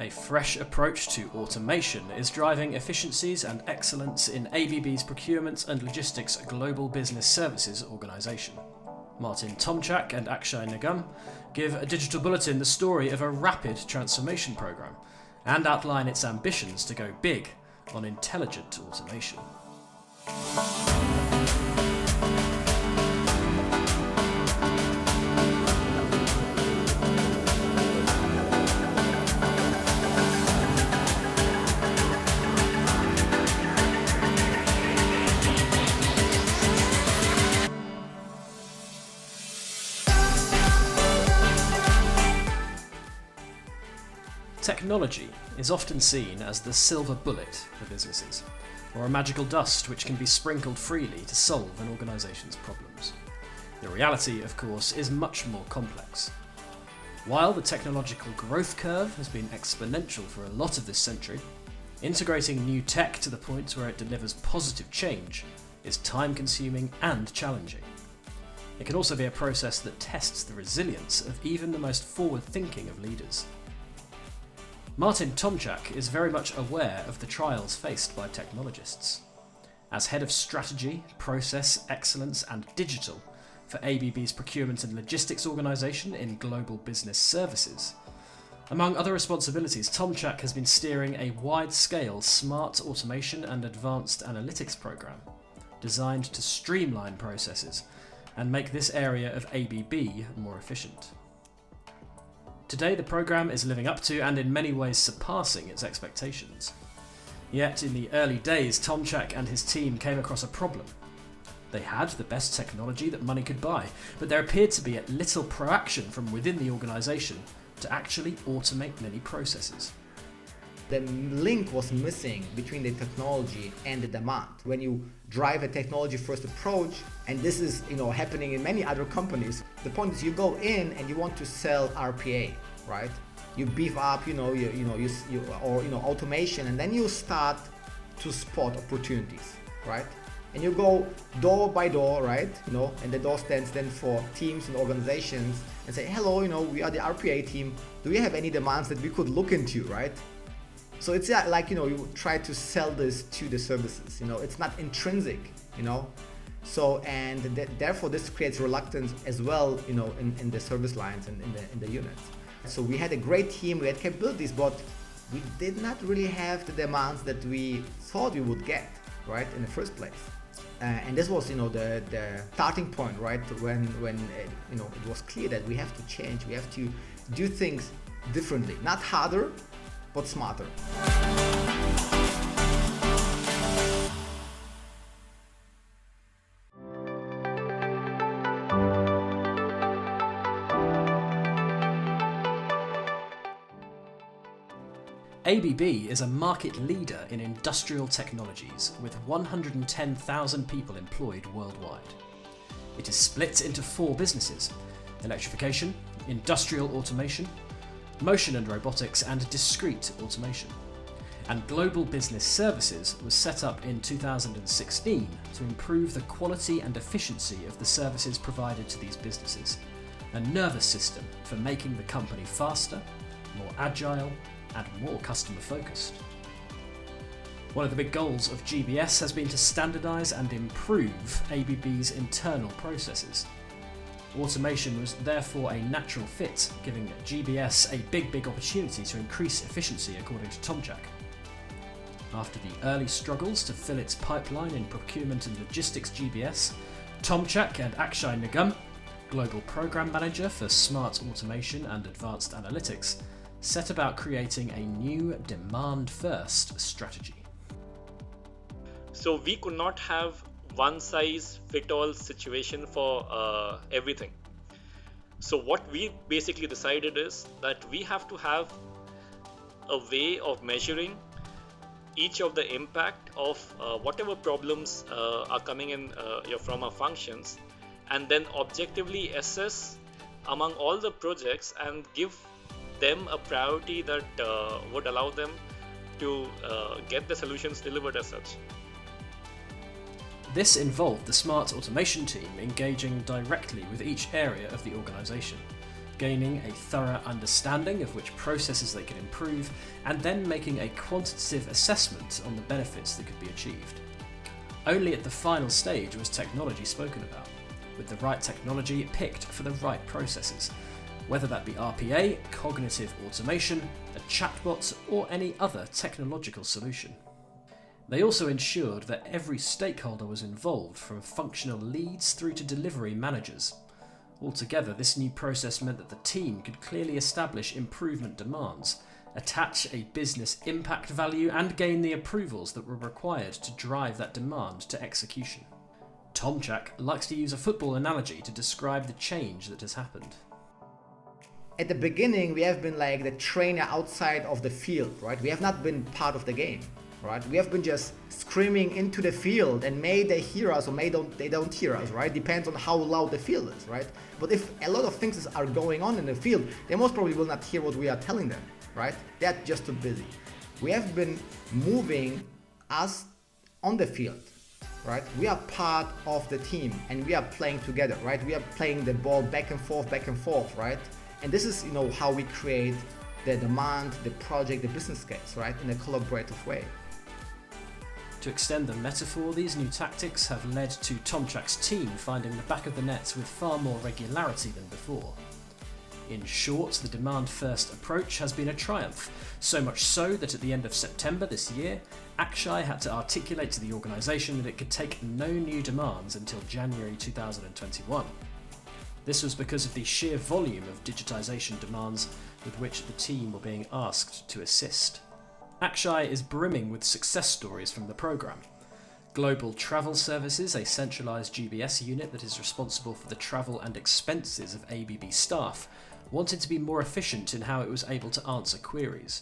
A fresh approach to automation is driving efficiencies and excellence in ABB's Procurement and Logistics Global Business Services organisation. Martin Tomczak and Akshay Nigam give a digital bulletin the story of a rapid transformation programme and outline its ambitions to go big on intelligent automation. Technology is often seen as the silver bullet for businesses, or a magical dust which can be sprinkled freely to solve an organisation's problems. The reality, of course, is much more complex. While the technological growth curve has been exponential for a lot of this century, integrating new tech to the point where it delivers positive change is time-consuming and challenging. It can also be a process that tests the resilience of even the most forward-thinking of leaders. Martin Tomczak is very much aware of the trials faced by technologists. As head of strategy, process, excellence and digital for ABB's Procurement and Logistics organisation in Global Business Services, among other responsibilities, Tomczak has been steering a wide-scale smart automation and advanced analytics programme designed to streamline processes and make this area of ABB more efficient. Today the programme is living up to and in many ways surpassing its expectations. Yet in the early days, Tomczak and his team came across a problem. They had the best technology that money could buy, but there appeared to be little proaction from within the organisation to actually automate many processes. The link was missing between the technology and the demand. When you drive a technology-first approach, and this is happening in many other companies, the point is you go in and you want to sell RPA, right? You beef up, automation, and then you start to spot opportunities, right? And you go door by door, right? And the door stands then for teams and organizations and say, hello, we are the RPA team. Do you have any demands that we could look into, right? So it's like, you try to sell this to the services, it's not intrinsic, So, and therefore this creates reluctance as well, in the service lines and in the units. So we had a great team, we had capabilities, but we did not really have the demands that we thought we would get, right, in the first place. And this was, the starting point, right, when it was clear that we have to change, we have to do things differently, not harder, but smarter. ABB is a market leader in industrial technologies with 110,000 people employed worldwide. It is split into 4 businesses: electrification, industrial automation, motion and robotics, and discrete automation. And Global Business Services was set up in 2016 to improve the quality and efficiency of the services provided to these businesses, a nervous system for making the company faster, more agile, and more customer focused. One of the big goals of GBS has been to standardise and improve ABB's internal processes. Automation was therefore a natural fit, giving GBS a big opportunity to increase efficiency, according to Tomczak. After the early struggles to fill its pipeline in Procurement and Logistics GBS, Tomczak and Akshay Nigam, Global Programme Manager for Smart Automation and Advanced Analytics, set about creating a new demand-first strategy. So we could not have one-size-fit-all situation for everything. So what we basically decided is that we have to have a way of measuring each of the impact of whatever problems are coming in from our functions, and then objectively assess among all the projects and give them a priority that would allow them to get the solutions delivered as such. This involved the Smart Automation team engaging directly with each area of the organisation, gaining a thorough understanding of which processes they could improve, and then making a quantitative assessment on the benefits that could be achieved. Only at the final stage was technology spoken about, with the right technology picked for the right processes, whether that be RPA, cognitive automation, a chatbot, or any other technological solution. They also ensured that every stakeholder was involved, from functional leads through to delivery managers. Altogether, this new process meant that the team could clearly establish improvement demands, attach a business impact value, and gain the approvals that were required to drive that demand to execution. Tomczak likes to use a football analogy to describe the change that has happened. At the beginning, we have been like the trainer outside of the field, right? We have not been part of the game, right? We have been just screaming into the field, and may they hear us or may they don't hear us, right? Depends on how loud the field is, right? But if a lot of things are going on in the field, they most probably will not hear what we are telling them, right? They're just too busy. We have been moving us on the field, right? We are part of the team and we are playing together, right? We are playing the ball back and forth, right? And this is, how we create the demand, the project, the business case, right? In a collaborative way. To extend the metaphor, these new tactics have led to Tomczak's team finding the back of the net with far more regularity than before. In short, the demand-first approach has been a triumph, so much so that at the end of September this year, Akshay had to articulate to the organisation that it could take no new demands until January 2021. This was because of the sheer volume of digitisation demands with which the team were being asked to assist. Akshay is brimming with success stories from the programme. Global Travel Services, a centralised GBS unit that is responsible for the travel and expenses of ABB staff, wanted to be more efficient in how it was able to answer queries.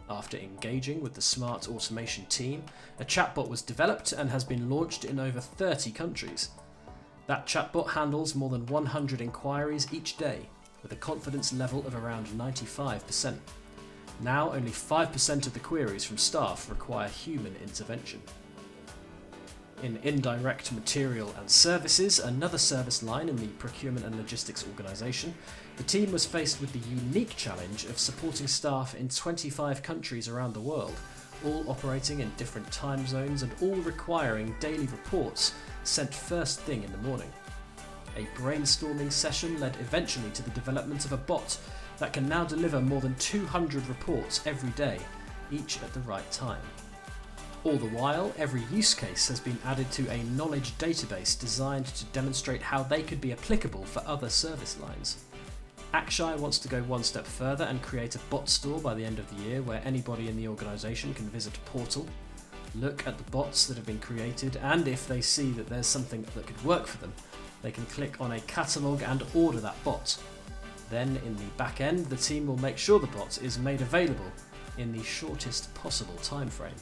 After engaging with the smart automation team, a chatbot was developed and has been launched in over 30 countries. That chatbot handles more than 100 inquiries each day, with a confidence level of around 95%. Now, only 5% of the queries from staff require human intervention. In indirect material and services, another service line in the procurement and logistics organisation, the team was faced with the unique challenge of supporting staff in 25 countries around the world, all operating in different time zones and all requiring daily reports sent first thing in the morning. A brainstorming session led eventually to the development of a bot that can now deliver more than 200 reports every day, each at the right time. All the while, every use case has been added to a knowledge database designed to demonstrate how they could be applicable for other service lines. Akshay wants to go one step further and create a bot store by the end of the year where anybody in the organisation can visit a portal, look at the bots that have been created, and if they see that there's something that could work for them, they can click on a catalogue and order that bot. Then, in the back end, the team will make sure the bot is made available in the shortest possible time frame.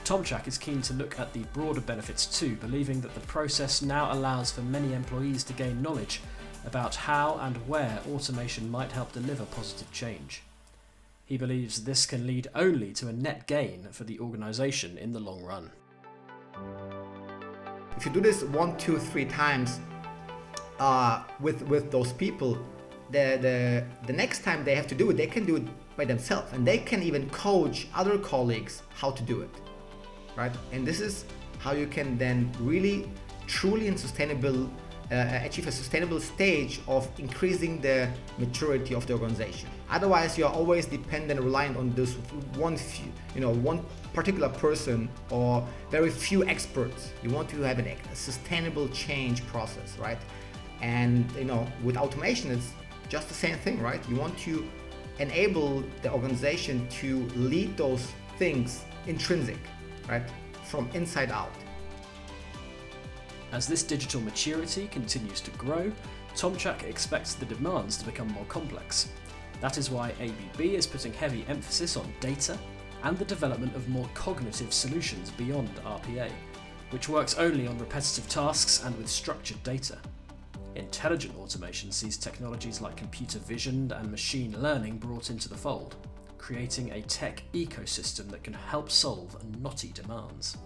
Tomczak is keen to look at the broader benefits too, believing that the process now allows for many employees to gain knowledge about how and where automation might help deliver positive change. He believes this can lead only to a net gain for the organisation in the long run. If you do this 1, 2, 3 times with those people, the next time they have to do it, they can do it by themselves, and they can even coach other colleagues how to do it, right? And this is how you can then really, truly and sustainable achieve a sustainable stage of increasing the maturity of the organization. Otherwise, you are always dependent, reliant on this one particular person or very few experts. You want to have a sustainable change process, right? And with automation, it's just the same thing, right? You want to enable the organization to lead those things intrinsic, right? From inside out. As this digital maturity continues to grow, Tomczak expects the demands to become more complex. That is why ABB is putting heavy emphasis on data and the development of more cognitive solutions beyond RPA, which works only on repetitive tasks and with structured data. Intelligent automation sees technologies like computer vision and machine learning brought into the fold, creating a tech ecosystem that can help solve knotty demands.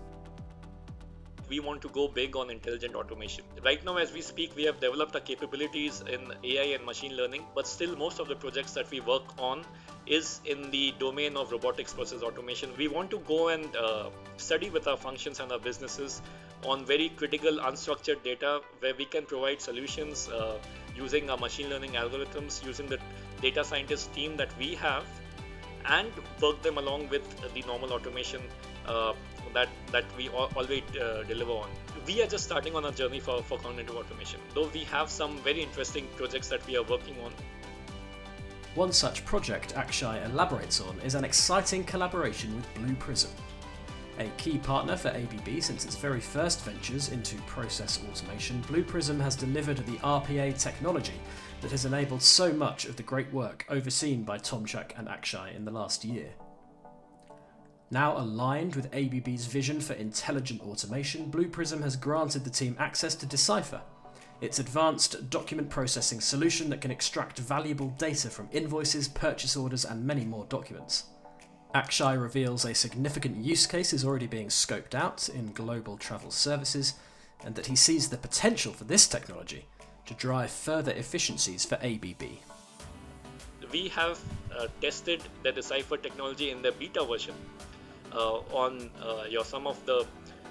we want to go big on intelligent automation. Right now, as we speak, we have developed our capabilities in AI and machine learning, but still most of the projects that we work on is in the domain of robotics process automation. We want to go and study with our functions and our businesses on very critical unstructured data, where we can provide solutions using our machine learning algorithms, using the data scientist team that we have, and work them along with the normal automation that we always deliver on. We are just starting on our journey for cognitive automation, though we have some very interesting projects that we are working on. One such project Akshay elaborates on is an exciting collaboration with Blue Prism. A key partner for ABB since its very first ventures into process automation, Blue Prism has delivered the RPA technology that has enabled so much of the great work overseen by Tomczak and Akshay in the last year. Now aligned with ABB's vision for intelligent automation, Blue Prism has granted the team access to Decipher, its advanced document processing solution that can extract valuable data from invoices, purchase orders, and many more documents. Akshay reveals a significant use case is already being scoped out in global travel services, and that he sees the potential for this technology to drive further efficiencies for ABB. We have tested the Decipher technology in the beta version on some of the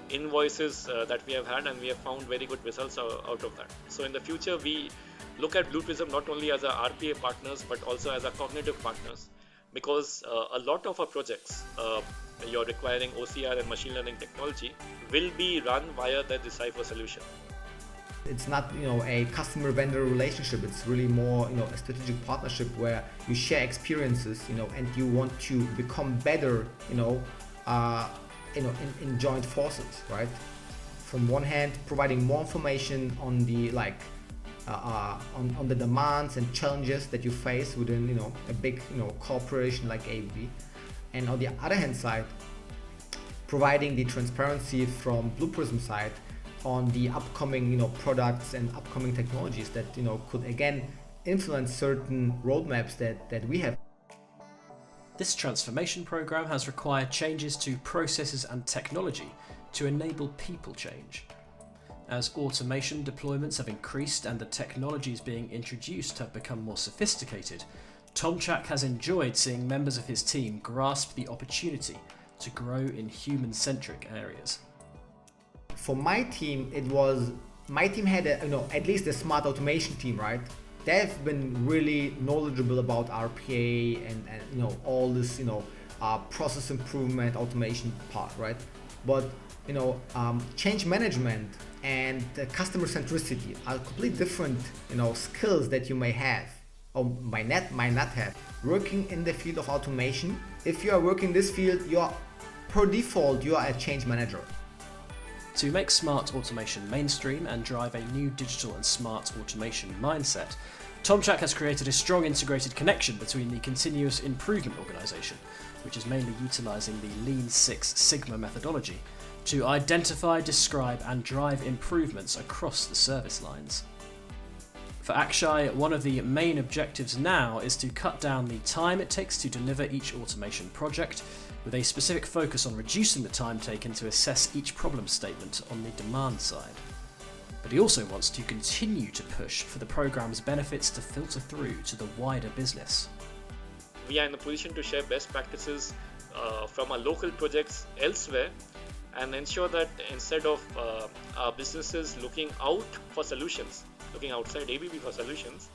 invoices that we have had, and we have found very good results out of that. So in the future, we look at Blue Prism not only as our RPA partners but also as our cognitive partners, because a lot of our projects you're requiring OCR and machine learning technology will be run via the Decipher solution. It's not a customer vendor relationship. It's really more a strategic partnership where you share experiences and you want to become better in joint forces, right? From one hand, providing more information on the on the demands and challenges that you face within a big corporation like ABB, and on the other hand side, providing the transparency from Blue Prism side on the upcoming products and upcoming technologies that could again influence certain roadmaps that we have. This transformation program has required changes to processes and technology to enable people change. As automation deployments have increased and the technologies being introduced have become more sophisticated, Tomczak has enjoyed seeing members of his team grasp the opportunity to grow in human-centric areas. For my team, my team had at least a smart automation team, right? They've been really knowledgeable about RPA and all this process improvement automation part, right? But change management and customer centricity are completely different skills that you may have or might not have. Working in the field of automation, if you are working in this field, per default you are a change manager. To make smart automation mainstream and drive a new digital and smart automation mindset, Tomczak has created a strong integrated connection between the continuous improvement organisation, which is mainly utilising the Lean Six Sigma methodology, to identify, describe and drive improvements across the service lines. For Akshay, one of the main objectives now is to cut down the time it takes to deliver each automation project, with a specific focus on reducing the time taken to assess each problem statement on the demand side. But he also wants to continue to push for the program's benefits to filter through to the wider business. We are in a position to share best practices from our local projects elsewhere, and ensure that instead of our businesses looking out for solutions, looking outside ABB for solutions,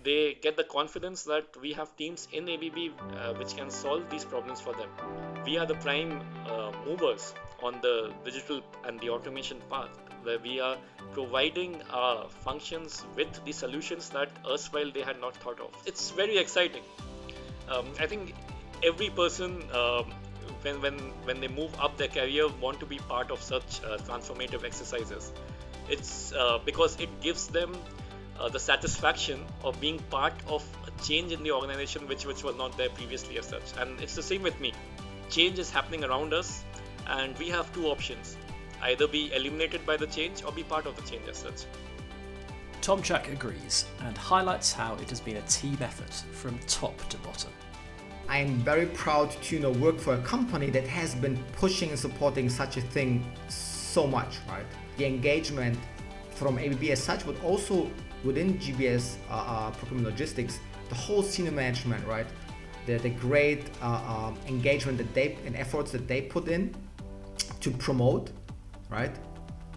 they get the confidence that we have teams in ABB which can solve these problems for them. We are the prime movers on the digital and the automation path, where we are providing our functions with the solutions that erstwhile they had not thought of. It's very exciting. I think every person when they move up their career want to be part of such transformative exercises. It's because it gives them the satisfaction of being part of a change in the organization which was not there previously as such. And it's the same with me. Change is happening around us, and we have two options: either be eliminated by the change or be part of the change as such. Tomczak agrees and highlights how it has been a team effort from top to bottom. I am very proud to work for a company that has been pushing and supporting such a thing so much, right? The engagement from ABB as such, but also within GBS procurement logistics, the whole senior management, right? The great engagement that they and efforts that they put in to promote, right?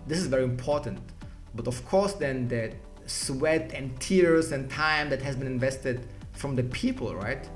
This is very important. But of course, then the sweat and tears and time that has been invested from the people, right?